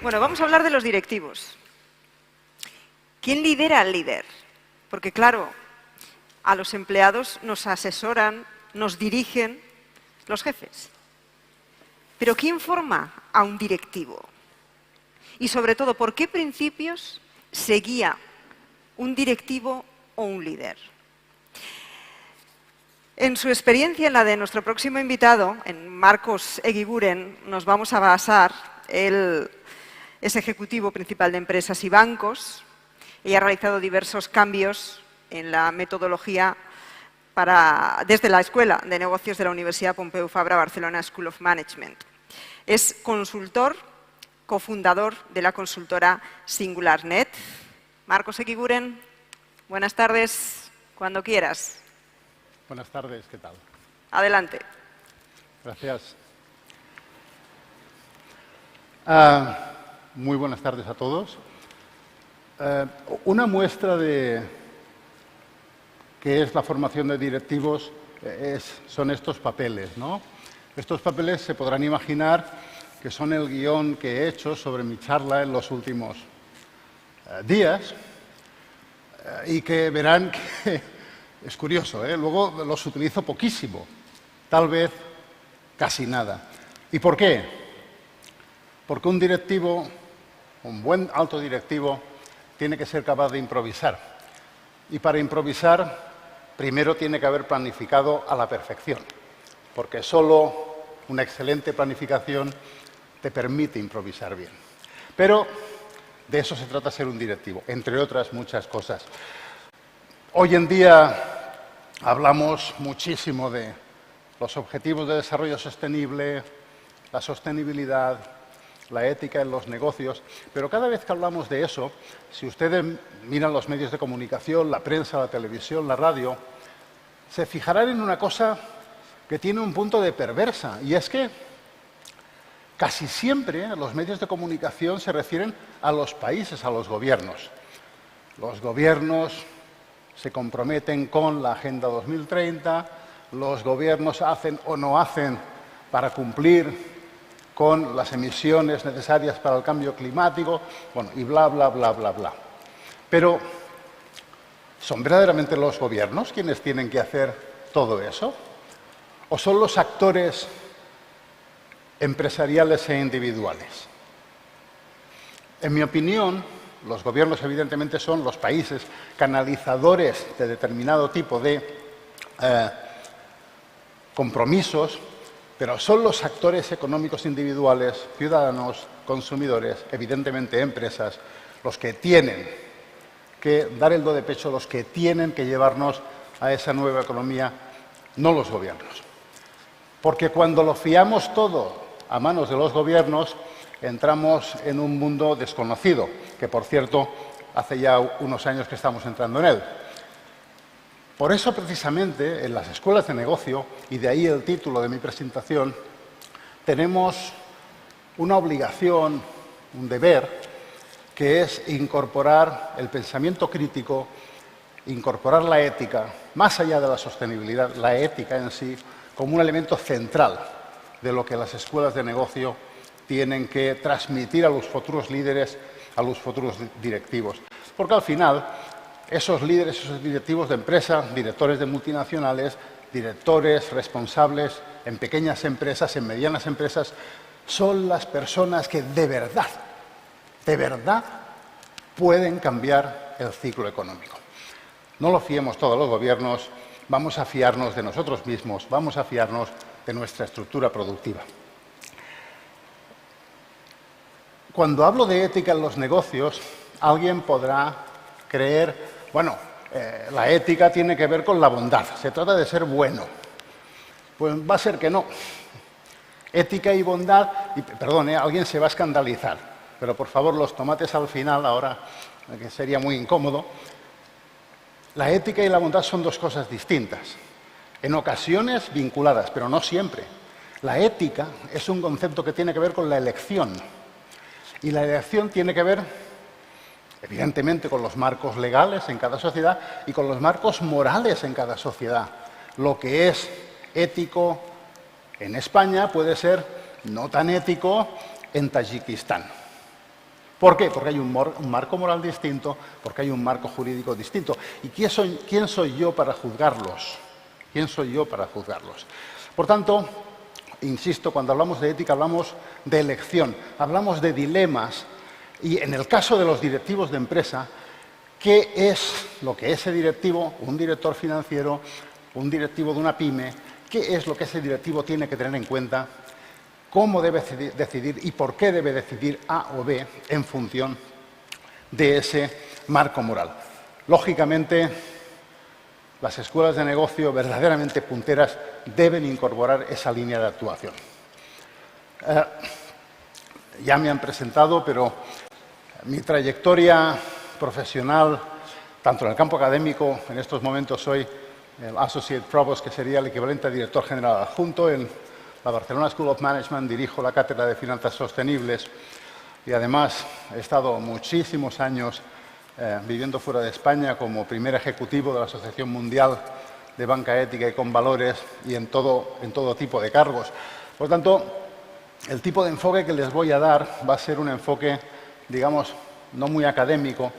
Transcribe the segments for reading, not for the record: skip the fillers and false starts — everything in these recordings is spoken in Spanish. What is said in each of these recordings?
Bueno, vamos a hablar de los directivos. ¿Quién lidera al líder? Porque, claro, a los empleados nos asesoran, nos dirigen los jefes. Pero ¿quién forma a un directivo? Y, sobre todo, ¿por qué principios se guía un directivo o un líder? En su experiencia, en la de nuestro próximo invitado, en Marcos Eguiguren, nos vamos a basar. Él es ejecutivo principal de empresas y bancos y ha realizado diversos cambios en la metodología desde la Escuela de Negocios de la Universidad Pompeu Fabra Barcelona School of Management. Es consultor, cofundador de la consultora SingularNet. Marcos Eguiguren, buenas tardes, cuando quieras. Buenas tardes, ¿qué tal? Adelante. Gracias. Muy buenas tardes a todos. Una muestra de qué es la formación de directivos son estos papeles, ¿no? Estos papeles se podrán imaginar que son el guión que he hecho sobre mi charla en los últimos días y que verán que es curioso, ¿eh? Luego los utilizo poquísimo, tal vez casi nada. ¿Y por qué? Porque un directivo, un buen alto directivo, tiene que ser capaz de improvisar. Y para improvisar, primero tiene que haber planificado a la perfección, porque solo una excelente planificación te permite improvisar bien. Pero de eso se trata ser un directivo, entre otras muchas cosas. Hoy en día hablamos muchísimo de los objetivos de desarrollo sostenible, la sostenibilidad, la ética en los negocios, pero cada vez que hablamos de eso, si ustedes miran los medios de comunicación, la prensa, la televisión, la radio, se fijarán en una cosa que tiene un punto de perversa, y es que casi siempre los medios de comunicación se refieren a los países, a los gobiernos. Los gobiernos se comprometen con la Agenda 2030, los gobiernos hacen o no hacen para cumplir con las emisiones necesarias para el cambio climático, bueno, y bla, bla, bla, bla, bla. Pero, ¿son verdaderamente los gobiernos quienes tienen que hacer todo eso? ¿O son los actores empresariales e individuales? En mi opinión, los gobiernos evidentemente son los países canalizadores de determinado tipo de compromisos, pero son los actores económicos individuales, ciudadanos, consumidores, evidentemente empresas, los que tienen que dar el do de pecho, los que tienen que llevarnos a esa nueva economía, no los gobiernos. Porque cuando lo fiamos todo a manos de los gobiernos, entramos en un mundo desconocido, que por cierto, hace ya unos años que estamos entrando en él. Por eso, precisamente, en las escuelas de negocio, y de ahí el título de mi presentación, tenemos una obligación, un deber, que es incorporar el pensamiento crítico, incorporar la ética, más allá de la sostenibilidad, la ética en sí, como un elemento central de lo que las escuelas de negocio tienen que transmitir a los futuros líderes, a los futuros directivos. Porque al final, esos líderes, esos directivos de empresa, directores de multinacionales, directores responsables en pequeñas empresas, en medianas empresas, son las personas que de verdad pueden cambiar el ciclo económico. No lo fiemos todo a los gobiernos, vamos a fiarnos de nosotros mismos, vamos a fiarnos de nuestra estructura productiva. Cuando hablo de ética en los negocios, alguien podrá creer, bueno, la ética tiene que ver con la bondad, se trata de ser bueno. Pues va a ser que no. Ética y bondad, y perdón, alguien se va a escandalizar, pero por favor los tomates al final, ahora que sería muy incómodo. La ética y la bondad son dos cosas distintas, en ocasiones vinculadas, pero no siempre. La ética es un concepto que tiene que ver con la elección. Y la elección tiene que ver, evidentemente, con los marcos legales en cada sociedad y con los marcos morales en cada sociedad. Lo que es ético en España puede ser no tan ético en Tayikistán. ¿Por qué? Porque hay un marco moral distinto, porque hay un marco jurídico distinto. ¿Y quién soy yo para juzgarlos? ¿Quién soy yo para juzgarlos? Por tanto, insisto, cuando hablamos de ética hablamos de elección, hablamos de dilemas y en el caso de los directivos de empresa, ¿qué es lo que ese directivo, un director financiero, un directivo de una pyme, qué es lo que ese directivo tiene que tener en cuenta? ¿Cómo debe decidir y por qué debe decidir A o B en función de ese marco moral? Lógicamente, las escuelas de negocio verdaderamente punteras deben incorporar esa línea de actuación. Ya me han presentado, pero mi trayectoria profesional, tanto en el campo académico, en estos momentos soy el Associate Provost, que sería el equivalente a director general adjunto en la Barcelona School of Management, dirijo la cátedra de Finanzas Sostenibles y además he estado muchísimos años viviendo fuera de España como primer ejecutivo de la Asociación Mundial de Banca Ética y con Valores y en todo tipo de cargos. Por tanto, el tipo de enfoque que les voy a dar va a ser un enfoque, digamos, no muy académico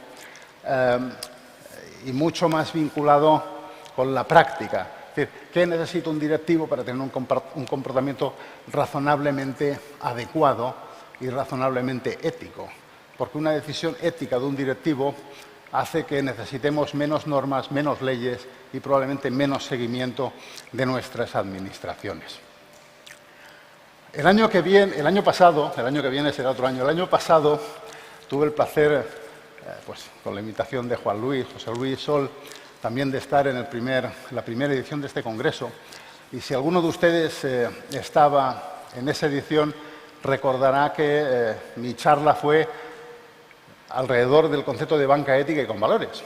y mucho más vinculado con la práctica. Es decir, ¿qué necesita un directivo para tener un comportamiento razonablemente adecuado y razonablemente ético? Porque una decisión ética de un directivo hace que necesitemos menos normas, menos leyes y probablemente menos seguimiento de nuestras administraciones. El año pasado tuve el placer, pues, con la invitación de José Luis Sol, también de estar en la primera edición de este congreso. Y si alguno de ustedes estaba en esa edición, recordará que mi charla fue alrededor del concepto de banca ética y con valores.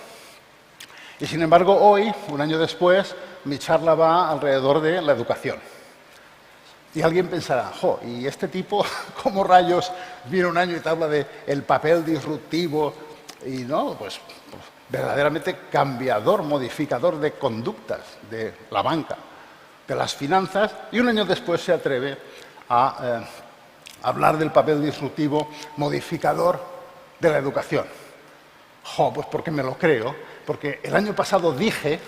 Y sin embargo, hoy, un año después, mi charla va alrededor de la educación. Y alguien pensará, ¿y este tipo, cómo rayos viene un año y te habla del papel disruptivo? Y no, pues verdaderamente cambiador, modificador de conductas de la banca, de las finanzas, y un año después se atreve a hablar del papel disruptivo, modificador de la educación. Pues porque me lo creo, porque el año pasado dije,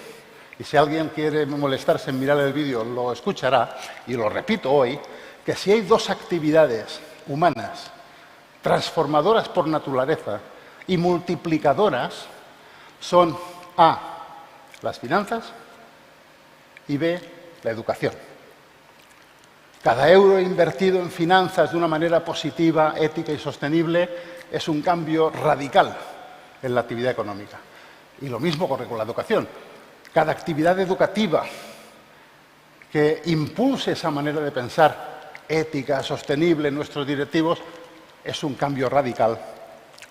y si alguien quiere molestarse en mirar el vídeo lo escuchará, y lo repito hoy, que si hay dos actividades humanas transformadoras por naturaleza y multiplicadoras, son A, las finanzas, y B, la educación. Cada euro invertido en finanzas de una manera positiva, ética y sostenible es un cambio radical en la actividad económica. Y lo mismo ocurre con la educación. Cada actividad educativa que impulse esa manera de pensar ética, sostenible en nuestros directivos, es un cambio radical,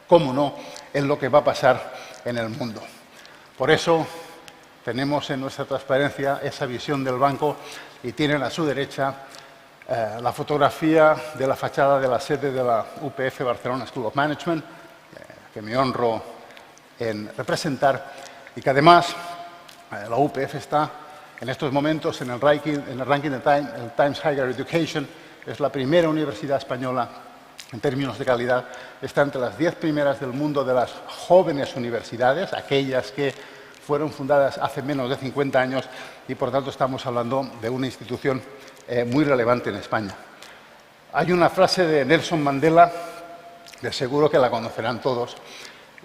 cómo no, en lo que va a pasar en el mundo. Por eso tenemos en nuestra transparencia esa visión del banco y tienen a su derecha la fotografía de la fachada de la sede de la UPF Barcelona School of Management, que me honro en representar, y que además la UPF está en estos momentos en el ranking del Times Higher Education, es la primera universidad española en términos de calidad, está entre las 10 primeras del mundo de las jóvenes universidades, aquellas que fueron fundadas hace menos de 50 años y, por tanto, estamos hablando de una institución muy relevante en España. Hay una frase de Nelson Mandela, de seguro que la conocerán todos,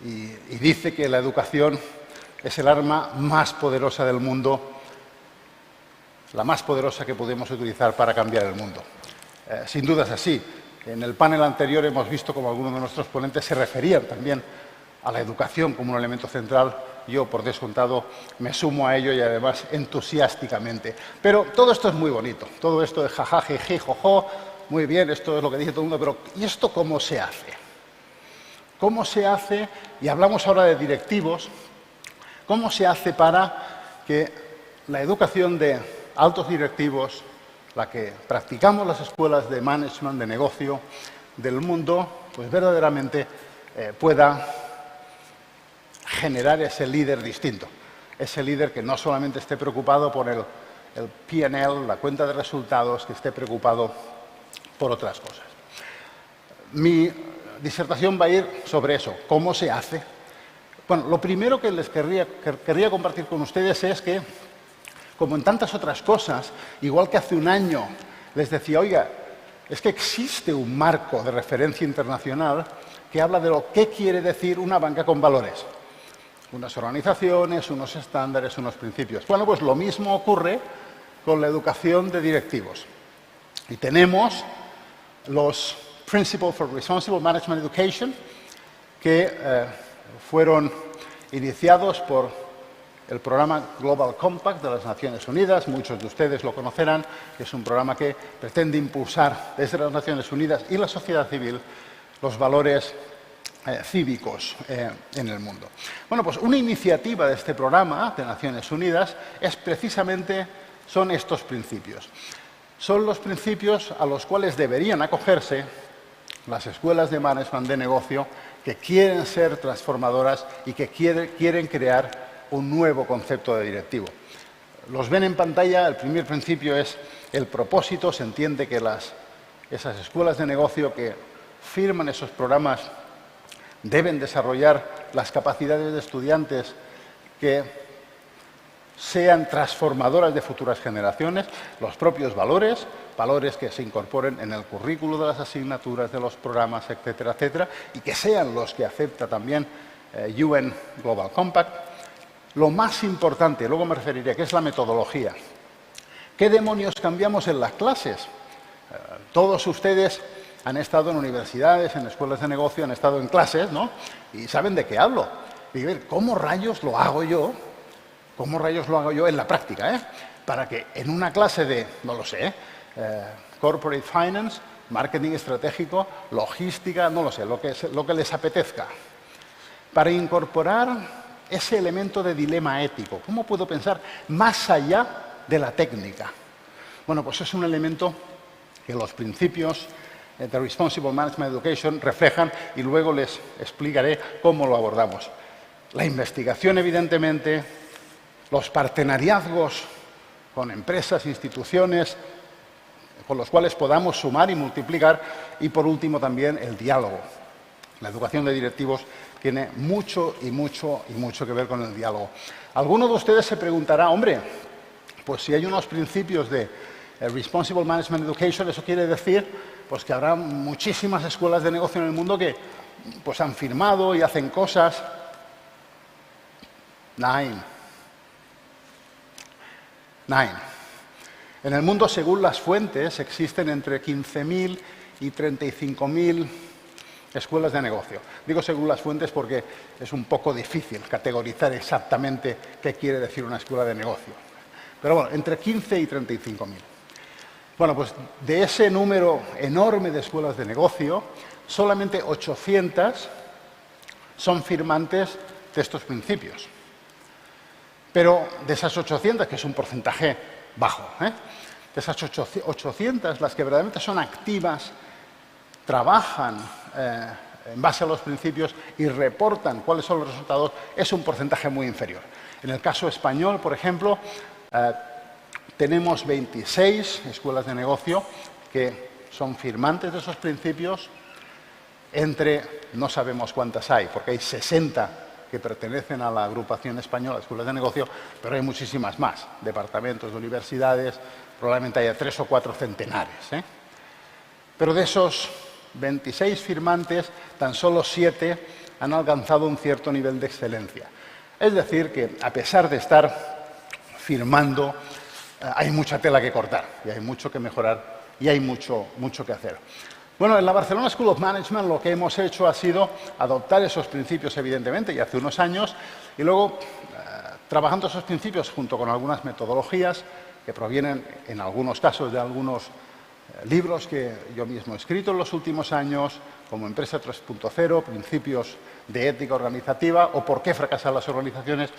y dice que la educación es el arma más poderosa del mundo, la más poderosa que podemos utilizar para cambiar el mundo. Sin duda es así. En el panel anterior hemos visto cómo algunos de nuestros ponentes se referían también a la educación como un elemento central. Yo, por descontado, me sumo a ello y además entusiásticamente. Pero todo esto es muy bonito. Todo esto de jaja, jeje, jojo, muy bien, esto es lo que dice todo el mundo, pero ¿y esto cómo se hace? ¿Cómo se hace? Y hablamos ahora de directivos. ¿Cómo se hace para que la educación de altos directivos, la que practicamos las escuelas de management, de negocio del mundo, pues verdaderamente pueda generar ese líder distinto? Ese líder que no solamente esté preocupado por el P&L, la cuenta de resultados, que esté preocupado por otras cosas. Mi disertación va a ir sobre eso, cómo se hace. Bueno, lo primero que les querría compartir con ustedes es que, como en tantas otras cosas, igual que hace un año les decía, oiga, es que existe un marco de referencia internacional que habla de lo que quiere decir una banca con valores. Unas organizaciones, unos estándares, unos principios. Bueno, pues lo mismo ocurre con la educación de directivos. Y tenemos los Principles for Responsible Management Education, que fueron iniciados por el programa Global Compact de las Naciones Unidas. Muchos de ustedes lo conocerán, que es un programa que pretende impulsar desde las Naciones Unidas y la sociedad civil los valores cívicos en el mundo. Bueno, pues una iniciativa de este programa de Naciones Unidas son estos principios. Son los principios a los cuales deberían acogerse las escuelas de management de negocio que quieren ser transformadoras y que quieren crear un nuevo concepto de directivo. Los ven en pantalla. El primer principio es el propósito. Se entiende que esas escuelas de negocio que firman esos programas deben desarrollar las capacidades de estudiantes que sean transformadoras de futuras generaciones, los propios valores que se incorporen en el currículo de las asignaturas, de los programas, etcétera, etcétera, y que sean los que acepta también UN Global Compact. Lo más importante, luego me referiré, que es la metodología. ¿Qué demonios cambiamos en las clases? Todos ustedes han estado en universidades, en escuelas de negocio, han estado en clases, ¿no? Y saben de qué hablo. Y ver, ¿cómo rayos lo hago yo? ¿Cómo rayos lo hago yo en la práctica, para que en una clase de, no lo sé, corporate finance, marketing estratégico, logística, no lo sé, lo que les apetezca, para incorporar ese elemento de dilema ético? ¿Cómo puedo pensar más allá de la técnica? Bueno, pues es un elemento que los principios de Responsible Management Education reflejan, y luego les explicaré cómo lo abordamos. La investigación, evidentemente, los partenariazgos con empresas, instituciones, con los cuales podamos sumar y multiplicar, y por último también el diálogo. La educación de directivos tiene mucho que ver con el diálogo. Alguno de ustedes se preguntará, hombre, pues si hay unos principios de Responsible Management Education, eso quiere decir pues que habrá muchísimas escuelas de negocio en el mundo que pues han firmado y hacen cosas. Nine. En el mundo, según las fuentes, existen entre 15.000 y 35.000 escuelas de negocio. Digo según las fuentes porque es un poco difícil categorizar exactamente qué quiere decir una escuela de negocio. Pero bueno, entre 15 y 35.000. Bueno, pues de ese número enorme de escuelas de negocio, solamente 800 son firmantes de estos principios. Pero de esas 800, que es un porcentaje bajo, de esas 800, las que verdaderamente son activas, trabajan en base a los principios y reportan cuáles son los resultados, es un porcentaje muy inferior. En el caso español, por ejemplo, tenemos 26 escuelas de negocio que son firmantes de esos principios. No sabemos cuántas hay, porque hay 60 que pertenecen a la agrupación española de escuelas de negocio, pero hay muchísimas más, departamentos de universidades, probablemente haya 3 o 4 centenares. Pero de esos 26 firmantes, tan solo 7 han alcanzado un cierto nivel de excelencia. Es decir, que a pesar de estar firmando, hay mucha tela que cortar, y hay mucho que mejorar, y hay mucho que hacer. Bueno, en la Barcelona School of Management lo que hemos hecho ha sido adoptar esos principios, evidentemente, ya hace unos años, y luego, trabajando esos principios junto con algunas metodologías que provienen, en algunos casos, de algunos libros que yo mismo he escrito en los últimos años, como Empresa 3.0, Principios de Ética Organizativa, o Por qué fracasan las organizaciones,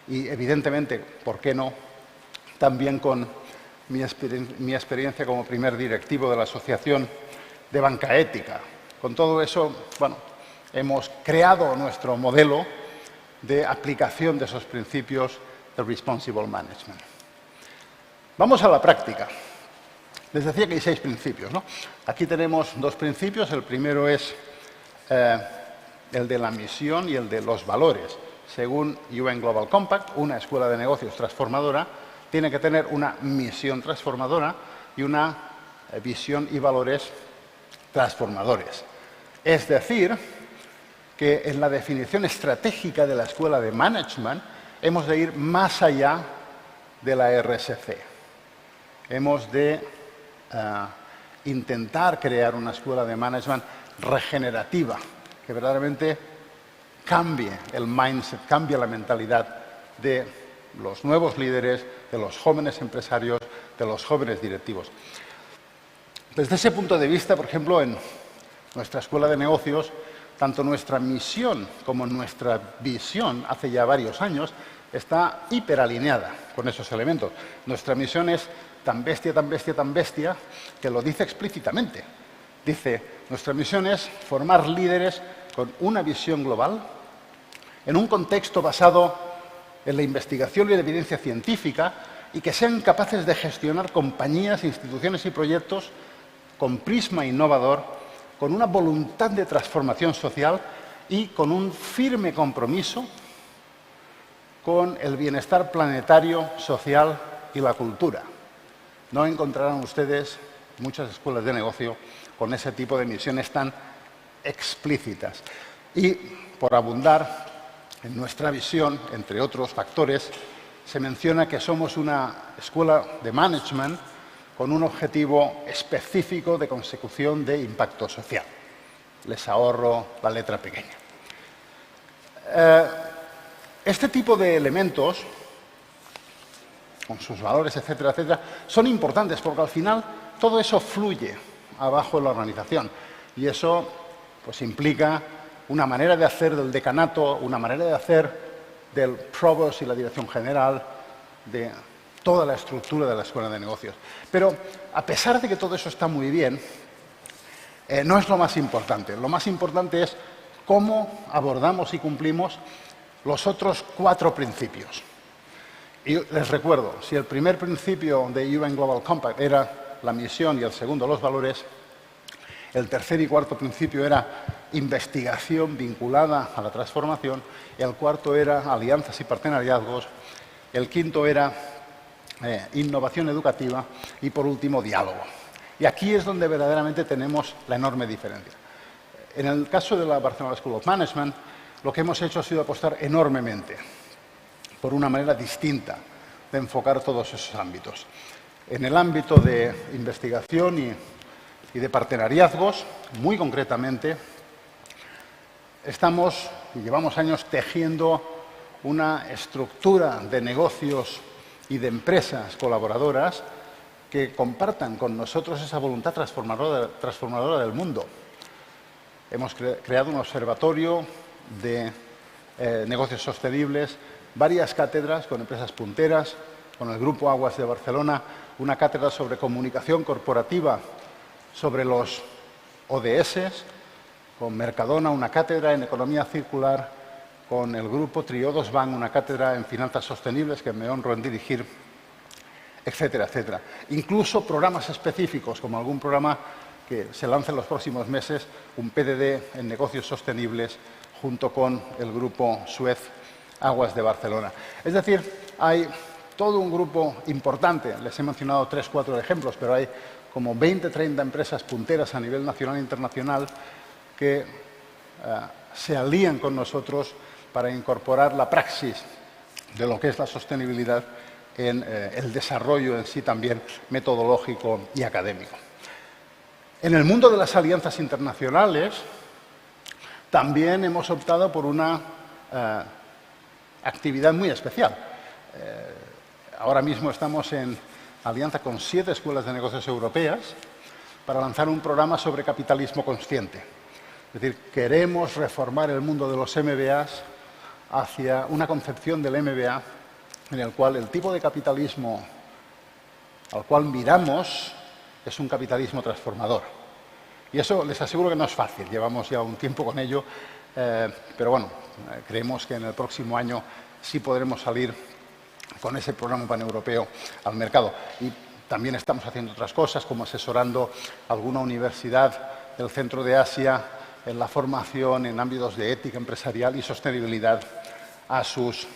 y, evidentemente, ¿por qué no?, también con mi experiencia como primer directivo de la Asociación de Banca Ética. Con todo eso, bueno, hemos creado nuestro modelo de aplicación de esos principios de Responsible Management. Vamos a la práctica. Les decía que hay 6 principios, ¿no? Aquí tenemos 2 principios. El primero es el de la misión y el de los valores. Según UN Global Compact, una escuela de negocios transformadora tiene que tener una misión transformadora y una visión y valores transformadores. Es decir, que en la definición estratégica de la escuela de management hemos de ir más allá de la RSC. Hemos de intentar crear una escuela de management regenerativa, que verdaderamente cambie el mindset, cambie la mentalidad de los nuevos líderes, de los jóvenes empresarios, de los jóvenes directivos. Desde ese punto de vista, por ejemplo, en nuestra escuela de negocios, tanto nuestra misión como nuestra visión, hace ya varios años, está hiperalineada con esos elementos. Nuestra misión es tan bestia, tan bestia, tan bestia, que lo dice explícitamente. Dice, nuestra misión es formar líderes con una visión global, en un contexto basado en la investigación y la evidencia científica, y que sean capaces de gestionar compañías, instituciones y proyectos con prisma innovador, con una voluntad de transformación social y con un firme compromiso con el bienestar planetario, social y la cultura. No encontrarán ustedes muchas escuelas de negocio con ese tipo de misiones tan explícitas. Y, por abundar en nuestra visión, entre otros factores, se menciona que somos una escuela de management con un objetivo específico de consecución de impacto social. Les ahorro la letra pequeña. Este tipo de elementos, con sus valores, etcétera, etcétera, son importantes porque al final todo eso fluye abajo en la organización y eso pues implica una manera de hacer del decanato, una manera de hacer del provost y la dirección general, de toda la estructura de la escuela de negocios. Pero a pesar de que todo eso está muy bien, no es lo más importante. Lo más importante es cómo abordamos y cumplimos los otros 4 principios. Y les recuerdo, si el primer principio de UN Global Compact era la misión y el segundo los valores, el tercer y cuarto principio era investigación vinculada a la transformación, el cuarto era alianzas y partenariazgos, el quinto era innovación educativa y, por último, diálogo. Y aquí es donde verdaderamente tenemos la enorme diferencia. En el caso de la Barcelona School of Management, lo que hemos hecho ha sido apostar enormemente por una manera distinta de enfocar todos esos ámbitos. En el ámbito de investigación y de partenariazgos, muy concretamente, estamos y llevamos años tejiendo una estructura de negocios y de empresas colaboradoras que compartan con nosotros esa voluntad transformadora del mundo. Hemos creado un observatorio de negocios sostenibles, varias cátedras con empresas punteras, con el Grupo Aguas de Barcelona, una cátedra sobre comunicación corporativa, sobre los ODS, con Mercadona una cátedra en economía circular, con el Grupo Triodos Bank una cátedra en finanzas sostenibles que me honro en dirigir, etcétera, etcétera. Incluso programas específicos, como algún programa que se lanza en los próximos meses, un PDD en negocios sostenibles, junto con el Grupo Suez Aguas de Barcelona. Es decir, hay todo un grupo importante, les he mencionado 3 o 4 ejemplos, pero hay como 20 o 30 empresas punteras a nivel nacional e internacional que se alían con nosotros para incorporar la praxis de lo que es la sostenibilidad en el desarrollo en sí también metodológico y académico. En el mundo de las alianzas internacionales también hemos optado por una actividad muy especial. Ahora mismo estamos en alianza con 7 escuelas de negocios europeas para lanzar un programa sobre capitalismo consciente. Es decir, queremos reformar el mundo de los MBAs hacia una concepción del MBA en el cual el tipo de capitalismo al cual miramos es un capitalismo transformador. Y eso les aseguro que no es fácil, llevamos ya un tiempo con ello, pero bueno, creemos que en el próximo año sí podremos salir con ese programa paneuropeo al mercado. Y también estamos haciendo otras cosas, como asesorando a alguna universidad del centro de Asia en la formación en ámbitos de ética empresarial y sostenibilidad a sus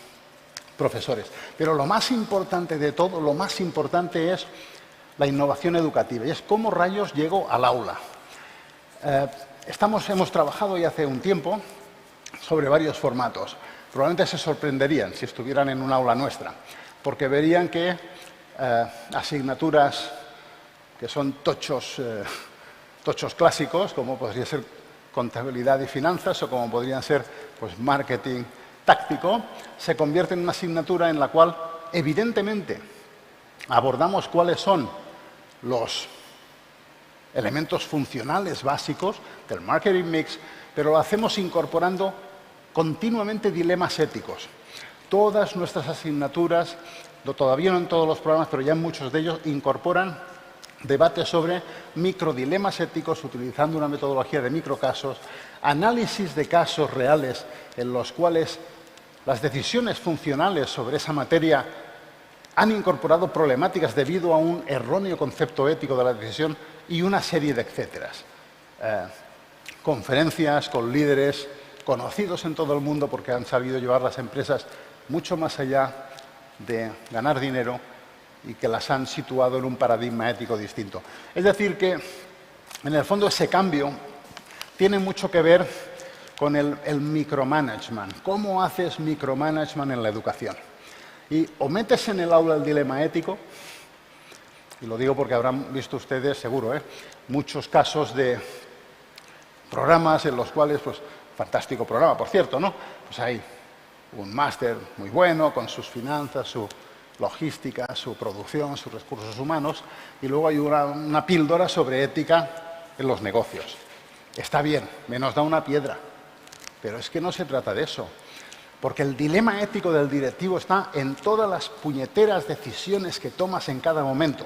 profesores. Pero lo más importante de todo, lo más importante es la innovación educativa, y es cómo rayos llego al aula. Hemos trabajado ya hace un tiempo sobre varios formatos. Probablemente se sorprenderían si estuvieran en un aula nuestra, porque verían que asignaturas que son tochos clásicos, como podría ser contabilidad y finanzas, o como podrían ser pues, marketing táctico, se convierte en una asignatura en la cual, evidentemente, abordamos cuáles son los elementos funcionales básicos del marketing mix, pero lo hacemos incorporando continuamente dilemas éticos. Todas nuestras asignaturas, todavía no en todos los programas, pero ya en muchos de ellos, incorporan debates sobre microdilemas éticos utilizando una metodología de microcasos, análisis de casos reales en los cuales las decisiones funcionales sobre esa materia han incorporado problemáticas debido a un erróneo concepto ético de la decisión y una serie de etcéteras. Conferencias con líderes conocidos en todo el mundo porque han sabido llevar las empresas mucho más allá de ganar dinero y que las han situado en un paradigma ético distinto. Es decir, que en el fondo ese cambio tiene mucho que ver con el micromanagement. ¿Cómo haces micromanagement en la educación? Y o metes en el aula el dilema ético, y lo digo porque habrán visto ustedes, seguro, muchos casos de programas en los cuales, pues, fantástico programa, por cierto, ¿no? Pues hay un máster muy bueno con sus finanzas, su logística, su producción, sus recursos humanos, y luego hay una píldora sobre ética en los negocios. Está bien, menos da una piedra, pero es que no se trata de eso. Porque el dilema ético del directivo está en todas las puñeteras decisiones que tomas en cada momento.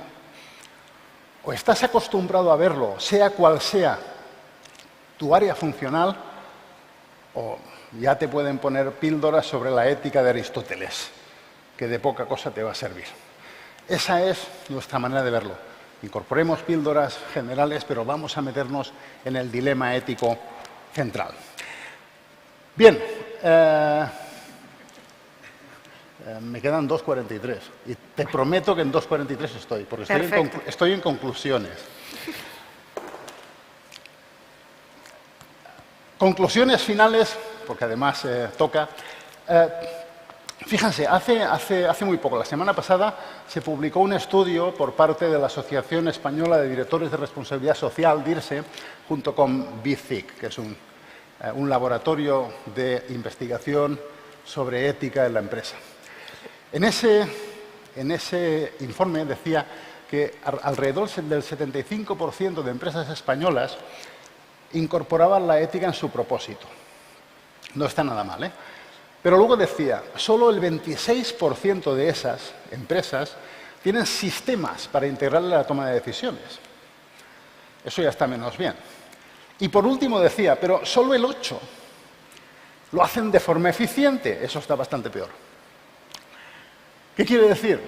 O estás acostumbrado a verlo, sea cual sea tu área funcional, o ya te pueden poner píldoras sobre la ética de Aristóteles, que de poca cosa te va a servir. Esa es nuestra manera de verlo. Incorporemos píldoras generales, pero vamos a meternos en el dilema ético central. Bien, me quedan 2:43 y te prometo que en 2:43 estoy, porque estoy en conclusiones. Conclusiones finales, porque además toca. Fíjense, hace muy poco, la semana pasada, se publicó un estudio por parte de la Asociación Española de Directores de Responsabilidad Social, DIRSE, junto con BICIC, que es un laboratorio de investigación sobre ética en la empresa. En ese informe decía que alrededor del 75% de empresas españolas incorporaban la ética en su propósito. No está nada mal, ¿eh? Pero luego decía, solo el 26% de esas empresas tienen sistemas para integrarle la toma de decisiones. Eso ya está menos bien. Y por último decía, pero solo el 8% lo hacen de forma eficiente. Eso está bastante peor. ¿Qué quiere decir?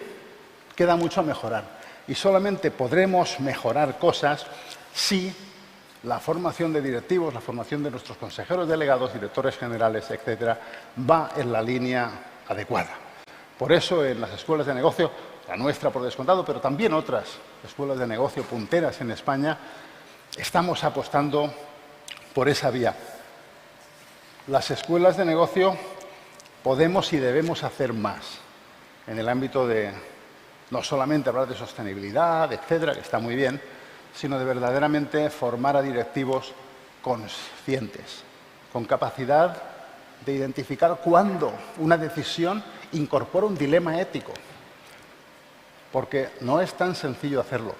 Queda mucho a mejorar. Y solamente podremos mejorar cosas si la formación de directivos, la formación de nuestros consejeros delegados, directores generales, etcétera, va en la línea adecuada. Por eso, en las escuelas de negocio, la nuestra por descontado, pero también otras escuelas de negocio punteras en España, estamos apostando por esa vía. Las escuelas de negocio podemos y debemos hacer más en el ámbito de no solamente hablar de sostenibilidad, etcétera, que está muy bien, sino de verdaderamente formar a directivos conscientes, con capacidad de identificar cuándo una decisión incorpora un dilema ético, porque no es tan sencillo hacerlo,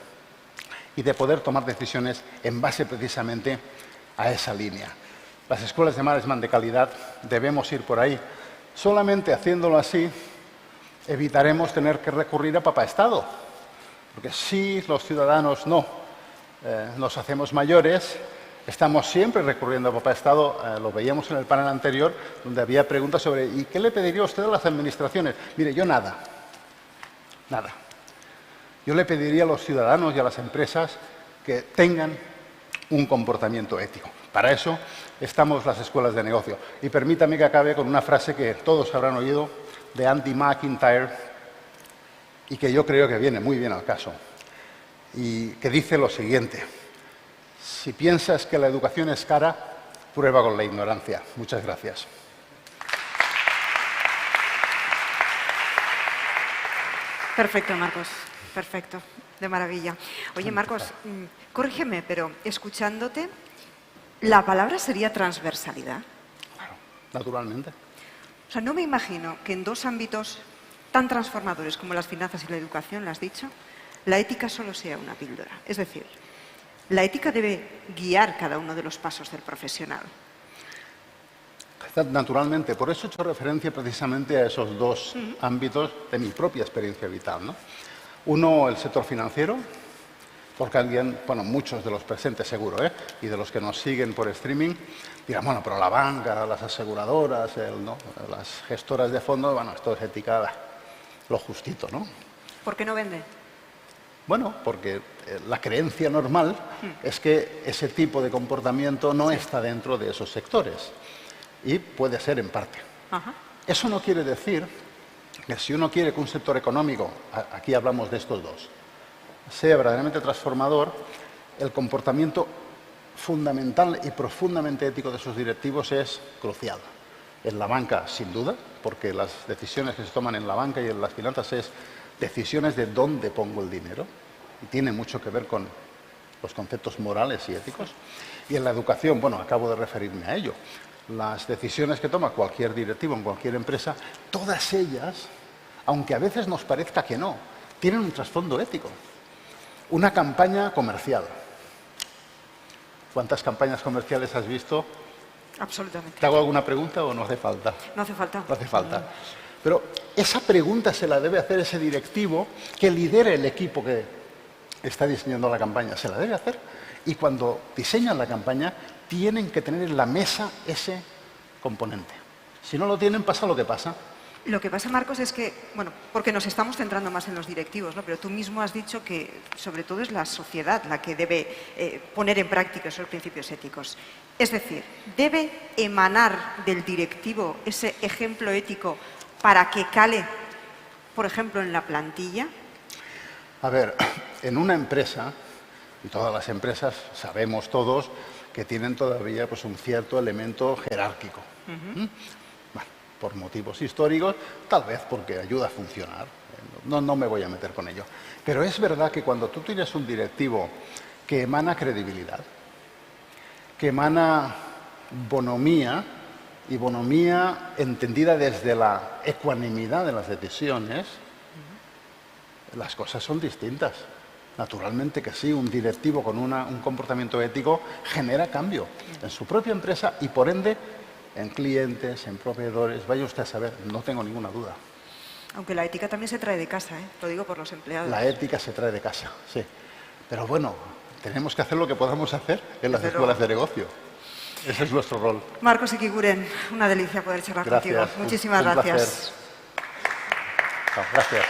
y de poder tomar decisiones en base precisamente a esa línea. Las escuelas de management de calidad debemos ir por ahí. Solamente haciéndolo así evitaremos tener que recurrir a Papá Estado, porque si los ciudadanos no nos hacemos mayores, estamos siempre recurriendo a Papá Estado. Lo veíamos en el panel anterior, donde había preguntas sobre ¿y qué le pediría usted a las administraciones? Mire, yo nada. Yo le pediría a los ciudadanos y a las empresas que tengan un comportamiento ético. Para eso estamos las escuelas de negocio. Y permítame que acabe con una frase que todos habrán oído de Andy McIntyre y que yo creo que viene muy bien al caso. Y que dice lo siguiente: si piensas que la educación es cara, prueba con la ignorancia. Muchas gracias. Perfecto, Marcos. Perfecto. De maravilla. Oye, Marcos, corrígeme, pero escuchándote, ¿la palabra sería transversalidad? Claro, naturalmente. O sea, no me imagino que en dos ámbitos tan transformadores como las finanzas y la educación, lo has dicho, la ética solo sea una píldora. Es decir, la ética debe guiar cada uno de los pasos del profesional. Naturalmente, por eso he hecho referencia precisamente a esos dos ámbitos de mi propia experiencia vital, ¿no? Uno, el sector financiero, porque alguien, bueno, muchos de los presentes seguro, y de los que nos siguen por streaming, dirán, bueno, pero la banca, las aseguradoras, ¿no?, las gestoras de fondos, bueno, esto es ética lo justito, ¿no? ¿Por qué no vende? Bueno, porque la creencia normal es que ese tipo de comportamiento no está dentro de esos sectores. Y puede ser en parte. Ajá. Eso no quiere decir que si uno quiere que un sector económico, aquí hablamos de estos dos, sea verdaderamente transformador, el comportamiento fundamental y profundamente ético de sus directivos es crucial. En la banca, sin duda, porque las decisiones que se toman en la banca y en las finanzas es decisiones de dónde pongo el dinero, y tiene mucho que ver con los conceptos morales y éticos. Y en la educación, bueno, acabo de referirme a ello. Las decisiones que toma cualquier directivo en cualquier empresa, todas ellas, aunque a veces nos parezca que no, tienen un trasfondo ético. Una campaña comercial. ¿Cuántas campañas comerciales has visto? Absolutamente. ¿Te hago alguna pregunta o no hace falta? No hace falta. No hace falta. Pero esa pregunta se la debe hacer ese directivo que lidere el equipo que está diseñando la campaña. Se la debe hacer. Y cuando diseñan la campaña, tienen que tener en la mesa ese componente. Si no lo tienen, pasa lo que pasa. Lo que pasa, Marcos, es que, bueno, porque nos estamos centrando más en los directivos, ¿no? Pero tú mismo has dicho que, sobre todo, es la sociedad la que debe poner en práctica esos principios éticos. Es decir, ¿debe emanar del directivo ese ejemplo ético para que cale, por ejemplo, en la plantilla? A ver, en una empresa, y todas las empresas sabemos todos que tienen todavía pues, un cierto elemento jerárquico. Bueno, por motivos históricos, tal vez porque ayuda a funcionar. No me voy a meter con ello. Pero es verdad que cuando tú tienes un directivo que emana credibilidad, que emana bonomía, y bonomía entendida desde la ecuanimidad de las decisiones, las cosas son distintas. Naturalmente que sí, un directivo con un comportamiento ético genera cambio en su propia empresa y, por ende, en clientes, en proveedores. Vaya usted a saber, no tengo ninguna duda. Aunque la ética también se trae de casa, lo digo por los empleados. La ética se trae de casa, sí. Pero bueno, tenemos que hacer lo que podamos hacer en las escuelas de negocio. Ese es nuestro rol. Marcos Ekiguren, una delicia poder charlar contigo. Muchísimas gracias. Gracias.